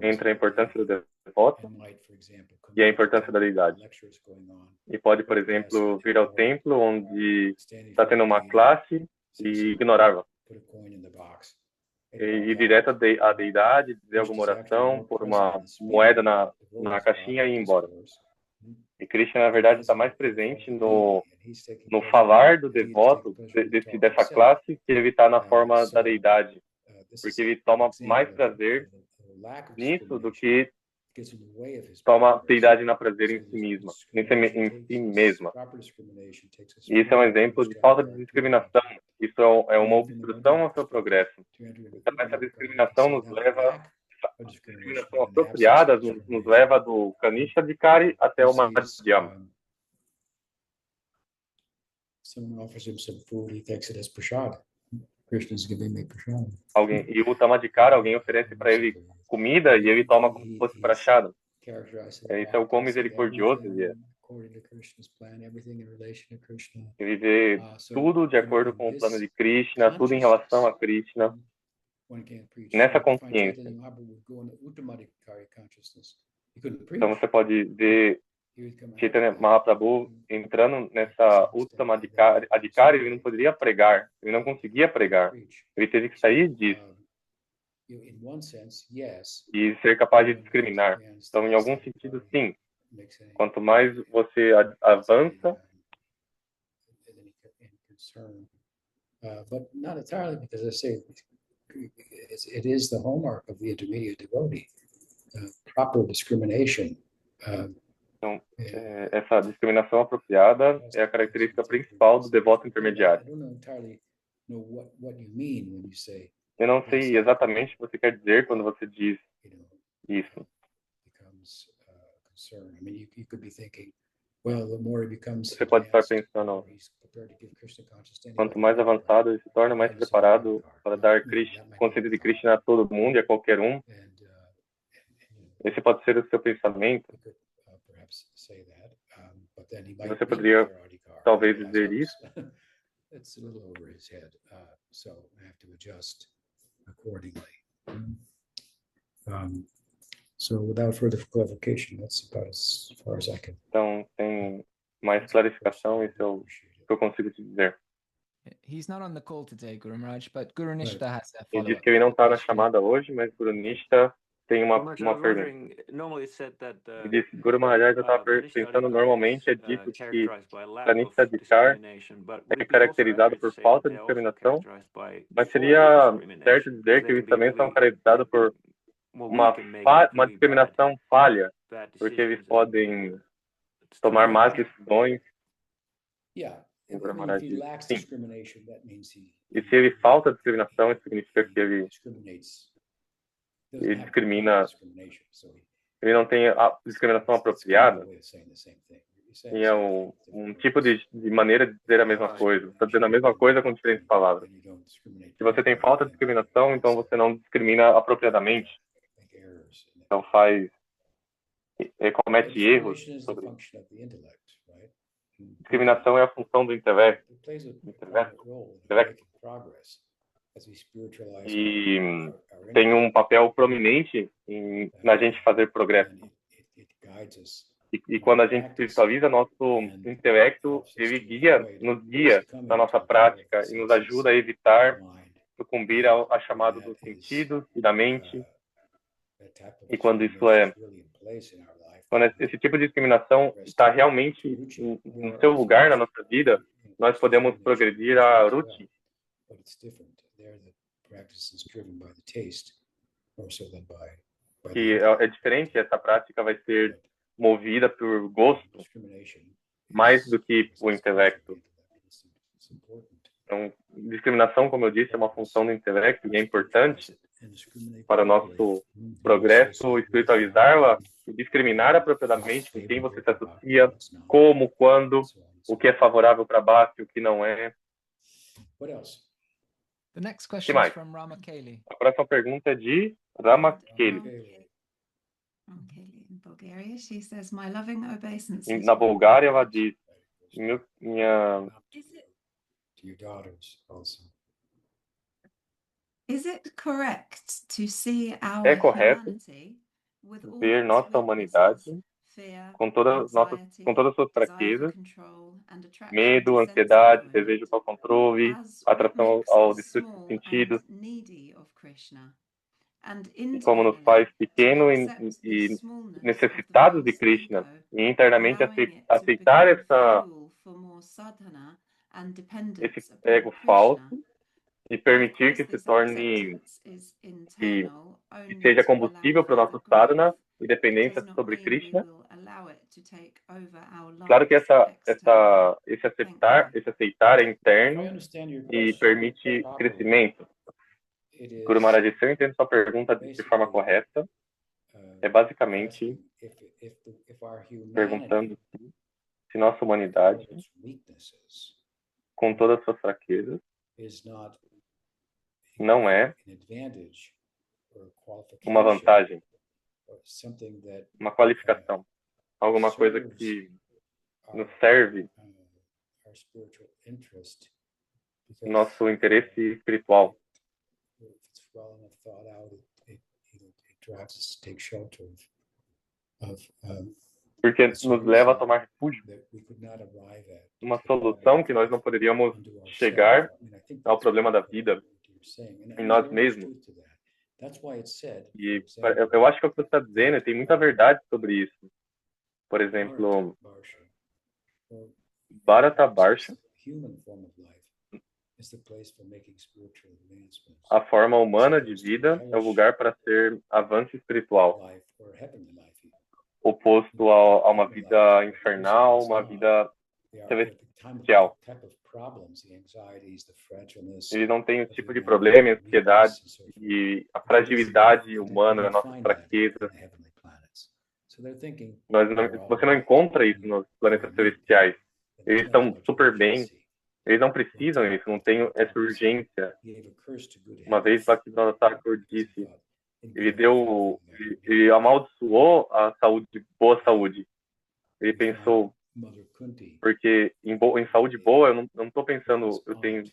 entre a importância do devoto e a importância da deidade. E pode, por exemplo, vir ao templo onde está tendo uma classe e ignorá-la. E ir direto à deidade, dizer alguma oração, pôr uma moeda na caixinha e ir embora. E Krishna, na verdade, está mais presente no falar do devoto dessa classe que ele está na forma da deidade. Porque ele toma mais prazer nisso do que toma deidade na prazer em si mesma. E isso é um exemplo de falta de discriminação. Isso é uma obstrução ao seu progresso. Então, essa discriminação nos leva... A discriminação apropriada nos leva do Kanishta Adhikari até o Madhyama. E o Uttama Adhikari, alguém oferece para ele comida e ele toma como se fosse prachada. Isso é o quão misericordioso ele é. Ele vê tudo de acordo com o plano de Krishna, tudo em relação a Krishna. Nessa consciência. Então você pode ver Chaitanya Mahaprabhu entrando nessa Uttama Adhikari, ele não poderia pregar, ele não conseguia pregar, ele teve que sair disso. in one sense, yes. e ser capaz de discriminar. Então, em algum sentido, sim. Quanto mais você avança, but not entirely, because I say it is the hallmark of the intermediate devotee. Proper discrimination. então, essa discriminação apropriada é a característica principal do devoto intermediário. I don't entirely know what you mean when you say. Eu não sei exatamente o que você quer dizer quando você diz isso. Você pode estar pensando, quanto mais avançado ele se torna, mais preparado para dar consciência de Krishna a todo mundo e a qualquer um. Esse pode ser o seu pensamento. Você poderia talvez dizer isso. It's a little over his head, so I have to adjust accordingly. So without further clarification, that's about as far as I can. Então, sem mais clarificação, isso é o que eu consigo te dizer. He's not on the call today, Guru Maharaj, but Guru Nishta has a Ele follow-up. disse que ele não está na chamada hoje, mas Guru Nishta tem uma pergunta. Ele disse, Guru Maharaj, eu estava pensando, normalmente é dito que Pranita Dikar é caracterizado por falta de discriminação, mas seria certo dizer que eles também são caracterizados por uma discriminação falha, porque eles podem tomar más decisões. Guru Maharaj disse, sim. E se ele falta discriminação, isso significa que ele discrimina, ele não tem a discriminação apropriada, e é um tipo de maneira de dizer a mesma coisa. Está dizendo a mesma coisa com diferentes palavras. Se você tem falta de discriminação, então você não discrimina apropriadamente. Então comete erros sobre discriminação é a função do intelecto. E tem um papel prominente na gente fazer progresso. E quando a gente espiritualiza nosso intelecto, ele nos guia na nossa prática e nos ajuda a evitar sucumbir ao chamado dos sentidos e da mente. E quando quando esse tipo de discriminação está realmente no seu lugar na nossa vida, nós podemos progredir a ruti. Que é diferente, essa prática vai ser movida por gosto, mais do que o intelecto. Então, discriminação, como eu disse, é uma função do intelecto e é importante para o nosso progresso espiritualizá-la e discriminar apropriadamente com quem você se associa, como, quando, o que é favorável para Bhakti, o que não é. The next question is from Rama Kali. A próxima pergunta é de Rama Kali. Na Bulgária, ela diz, minha é correto ver nossa humanidade com todas as suas fraquezas, medo, ansiedade, desejo para o controle, atração ao destruir dos sentidos, e como nos faz pequenos e necessitados de Krishna, e internamente aceitar esse ego falso e permitir que se torne, que seja combustível para o nosso sadhana e dependência sobre Krishna. Claro que esse aceitar é interno e permite crescimento. Guru Maharaj, se eu entendo sua pergunta de forma correta, é basicamente perguntando se nossa humanidade, com todas as suas fraquezas, não é uma vantagem, uma qualificação, alguma coisa que nos serve nosso interesse espiritual. Porque nos leva a tomar refúgio. Uma solução que nós não poderíamos chegar ao problema da vida em nós mesmos. E eu acho que é o que você está dizendo, e tem muita verdade sobre isso. Por exemplo, Bharata Barsha, a forma humana de vida é o lugar para ser avanço espiritual, oposto a uma vida infernal, uma vida celestial. Ele não tem o tipo de problema, a ansiedade e a fragilidade humana, a nossa fraqueza. Você não encontra isso nos planetas celestiais. Eles estão super bem. Eles não precisam disso, não tem essa urgência. Uma vez Bhaktivinoda Thakur disse, ele amaldiçoou a boa saúde. Ele pensou, porque em saúde boa eu não estou pensando, eu tenho.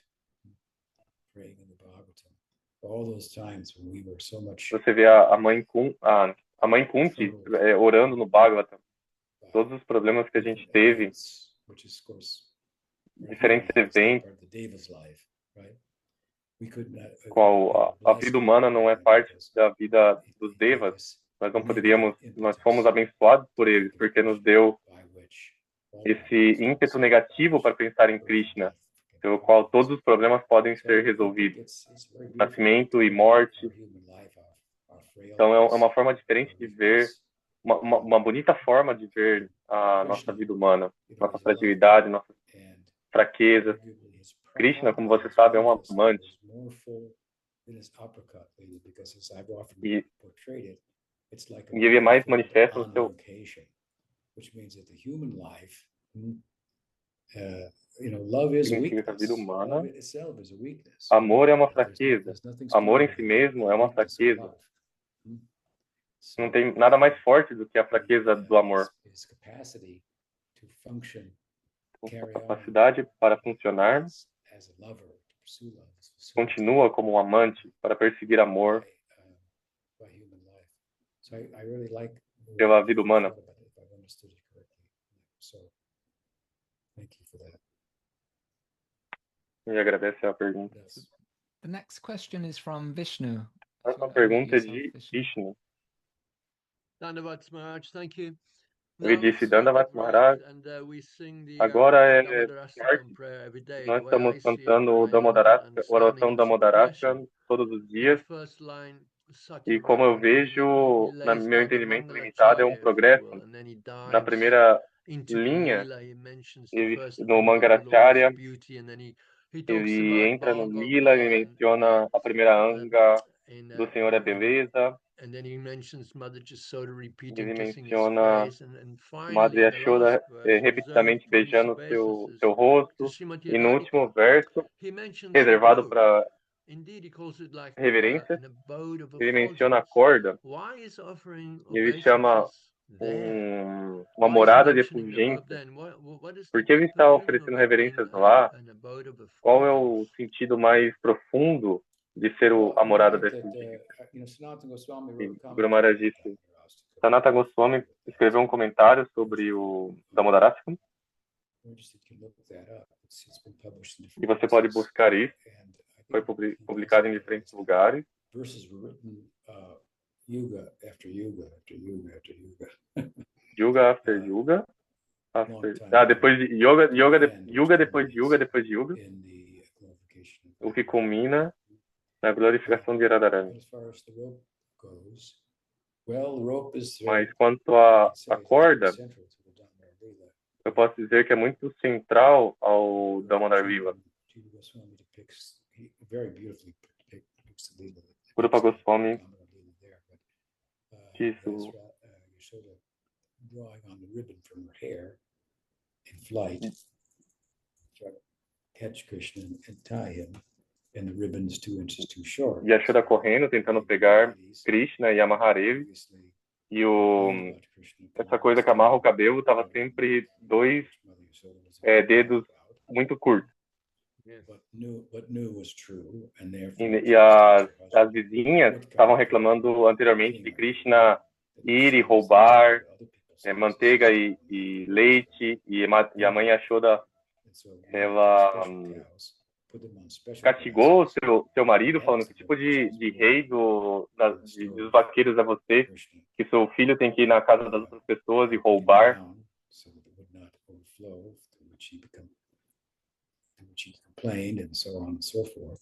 Você vê a mãe Kunti orando no Bhagavatam. Todos os problemas que a gente teve, diferentes eventos, qual a vida humana não é parte da vida dos devas. Nós fomos abençoados por eles, porque nos deu esse ímpeto negativo para pensar em Krishna, pelo qual todos os problemas podem ser resolvidos, nascimento e morte. Então é uma forma diferente de ver, uma bonita forma de ver a nossa vida humana, nossa fragilidade, nossas fraquezas. Krishna, como você sabe, é um amante. E ele é mais manifesto no seu... Significa que a vida humana, amor é uma fraqueza. Amor em si mesmo é uma fraqueza. Não tem nada mais forte do que a fraqueza do amor. A capacidade para funcionar continua como um amante para perseguir amor pela vida humana. E agradece a pergunta. The next question is from Vishnu. A pergunta é de Vishnu. Dandavats Maharaj, thank you. Ele disse, Dandavats Maharaj, agora é tarde, nós estamos cantando o Damodaraka, a oração Damodaraka todos os dias, e como eu vejo, no meu entendimento limitado, é um progresso. Na primeira linha, no Mangaracharya, ele entra no Lila e menciona a primeira anga do Senhor é beleza. Ele menciona Madre Yashoda repetidamente beijando seu rosto. E no último verso, reservado para reverência, ele menciona a corda. Ele chama uma morada de efulgência. Por que ele está oferecendo reverências lá? Qual é o sentido mais profundo de ser a morada da efulgência? Guru Maharaj disse, Sanatana Goswami escreveu um comentário sobre o Damodarashtam. E você pode buscar isso. Foi publicado em diferentes lugares. Yuga after yuga. Depois de yuga depois de yuga. O que culmina na glorificação de Radharani. Mas quanto à corda, eu posso dizer que é muito central ao Damodar Lila. Rupa Goswami diz Yashoda correndo, tentando pegar Krishna e Mahadevi, e essa coisa que amarra o cabelo estava sempre 2 dedos muito curtos. E as vizinhas estavam reclamando anteriormente de Krishna ir e roubar manteiga e leite, e a mãe Yashoda, ela castigou seu marido, falando que tipo de rei dos vaqueiros é você, que seu filho tem que ir na casa das outras pessoas e roubar. She complained and so on and so forth.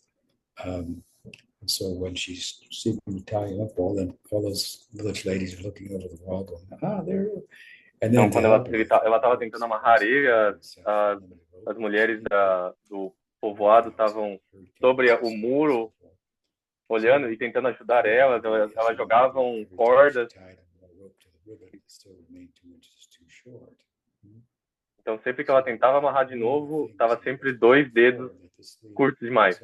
And so when she's seeking to tie him up, all those village ladies are looking over the wall going, there. And then então, quando ela estava tentando amarrar ele, as mulheres do povoado estavam sobre o muro, olhando e tentando ajudar elas. Elas jogavam cordas. Então, sempre que ela tentava amarrar de novo, estava sempre 2 dedos curtos demais.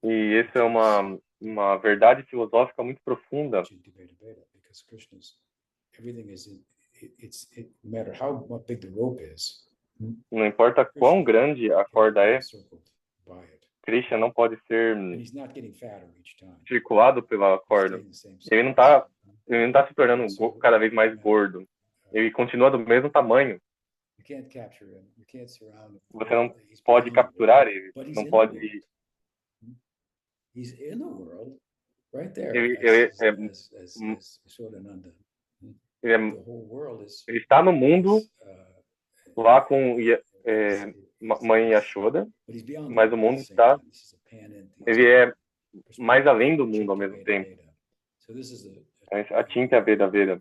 E essa é uma verdade filosófica muito profunda. Não importa quão grande a corda é, Krishna não pode ser circulado pela corda. Ele não está se tornando cada vez mais gordo. Ele continua do mesmo tamanho. Você não pode capturar ele. Não pode. Ele está no mundo lá com mãe Yashoda, mas o mundo está. Ele é mais além do mundo ao mesmo tempo. A Tinta é a Veda.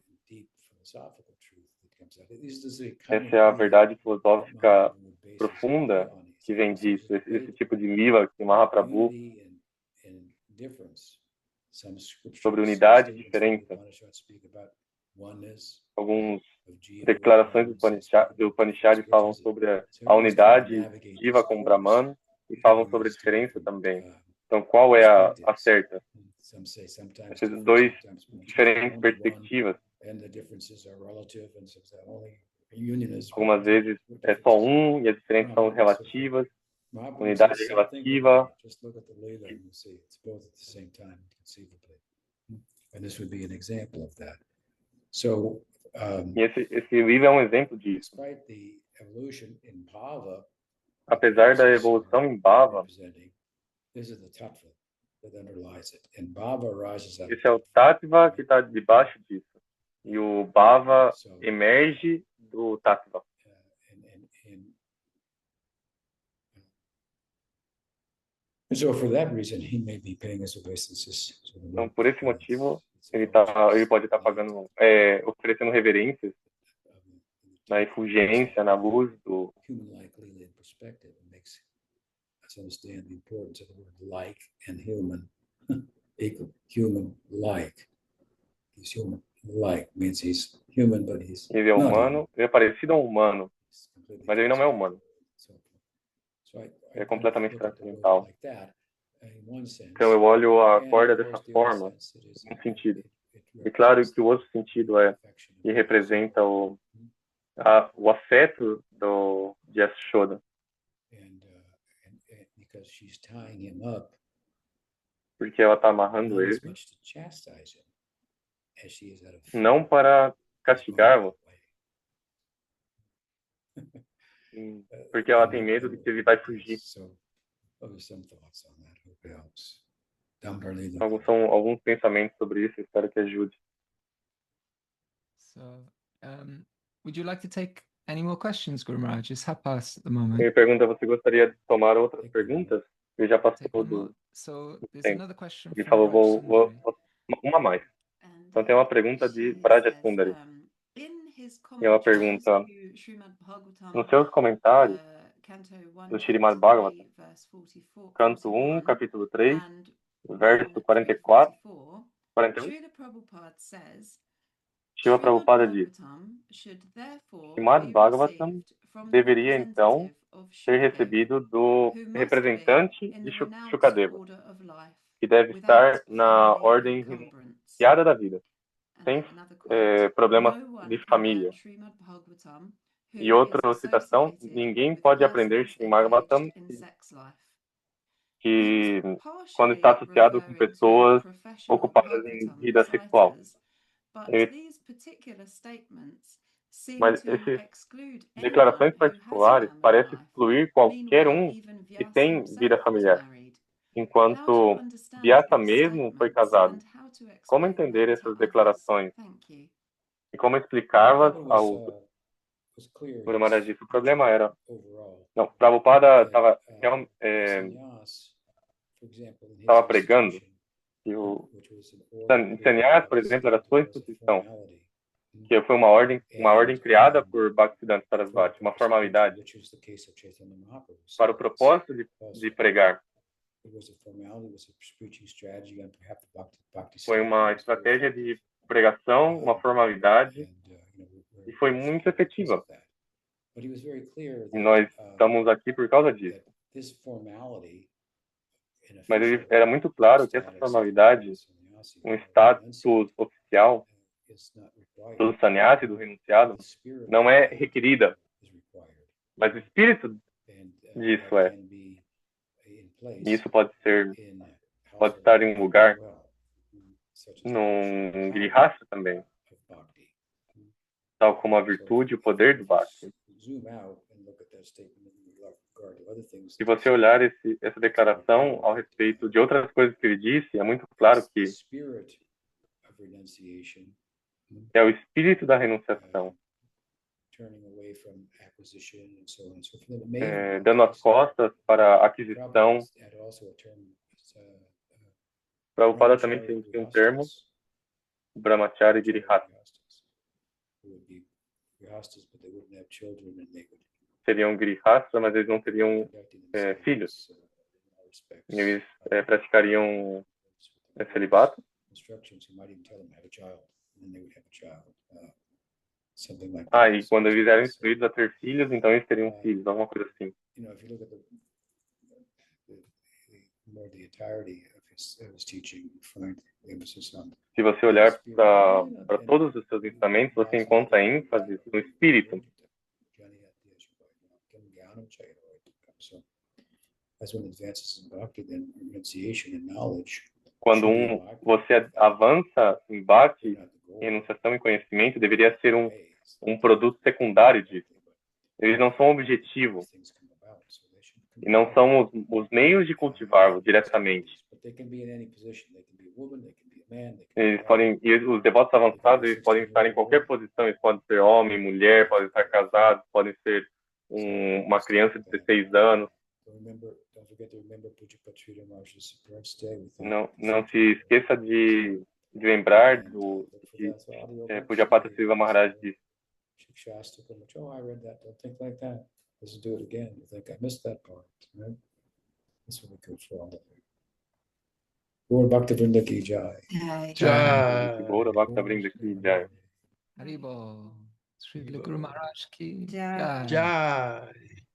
Essa é a verdade filosófica profunda que vem disso, esse tipo de lila que Mahaprabhu sobre unidade e diferença. Algumas declarações do Upanishad falam sobre a unidade Jiva com Brahman e falam sobre a diferença também. Então, qual é a certa? Essas 2 diferentes perspectivas. Algumas vezes é só um e as diferenças são relativas. Unidade relativa. E esse livro é um exemplo disso. Apesar da evolução em Bhava, esse é o Tattva que está debaixo disso. E o Bhava emerge do Tattva. Então, por esse motivo, ele pode estar pagando, oferecendo reverências na efulgência, na luz do ele é humano, ele é parecido a um humano, mas ele não é humano. Ele é completamente transcendental. Então eu olho a corda dessa forma, num sentido. E claro que o outro sentido que representa o afeto de Yashoda. Porque ela está amarrando ele, não para castigá-lo, porque ela tem medo de que ele vai fugir. Alguns pensamentos sobre isso, espero que ajude. So, would you like to take any more questions, Guru Maharaj? It's 12:30 at the moment. Ele pergunta, você gostaria de tomar outras perguntas? Ele já passou do tempo. Ele falou, vou uma mais. Então tem uma pergunta de Braja Sundari. E ela pergunta, nos seus comentários do Srimad Bhagavatam, canto 1, capítulo 3, verso 44, 41, Srila Prabhupada diz, Srimad Bhagavatam deveria então ser recebido do representante de Shukadeva, que deve estar na ordem iniciada da vida, sem problemas de família. E outra citação, ninguém pode aprender Srimad Bhagavatam que quando está associado com pessoas ocupadas em vida sexual. Mas essas declarações particulares parecem excluir qualquer um que tem vida familiar, enquanto Vyasa mesmo foi casado. Como entender essas declarações e como explicá-las ao Guru Maharaj disse? O problema era, não, Prabhupada estava pregando que o sannyas, por exemplo, era sua instituição, que foi uma ordem criada por Bhaktisiddhanta Sarasvati, uma formalidade para o propósito de pregar. Foi uma estratégia de pregação, uma formalidade, e foi muito efetiva. E nós estamos aqui por causa disso. Mas ele era muito claro que essa formalidade, um status oficial do sannyasi, do renunciado, não é requerida, mas o espírito disso é. E isso pode estar em um lugar, num grihastha também, tal como a virtude e o poder do Bhakti. Se você olhar essa declaração ao respeito de outras coisas que ele disse, é muito claro que é o espírito da renunciação, dando as costas para a aquisição. Prabhupada também tem um termo, Brahmachari Girihasta. Seriam grihastas, mas eles não teriam filhos. Eles praticariam celibato. E quando eles eram instruídos a ter filhos, então eles teriam filhos, alguma coisa assim. Se você olhar para todos os seus ensinamentos, você encontra ênfase no espírito. Quando você avança em Bhakti, renunciação e conhecimento, deveria ser um produto secundário disso. Eles não são objetivo. E não são os meios de cultivá-lo diretamente. E os devotos avançados, eles podem estar em qualquer posição. Eles podem ser homem, mulher, podem estar casados, podem ser uma criança de 16 anos. Não se esqueça de lembrar do que Pujapata Srila Maharaj disse. Let's do it again. You think I missed that part, right? That's what we go for all of it. Gaur Bhaktivinoda ki jai. Jai. Gaur Bhaktivinoda ki jai. Haribo. Sri Guru Maharaj ki Jai. jai. Jai.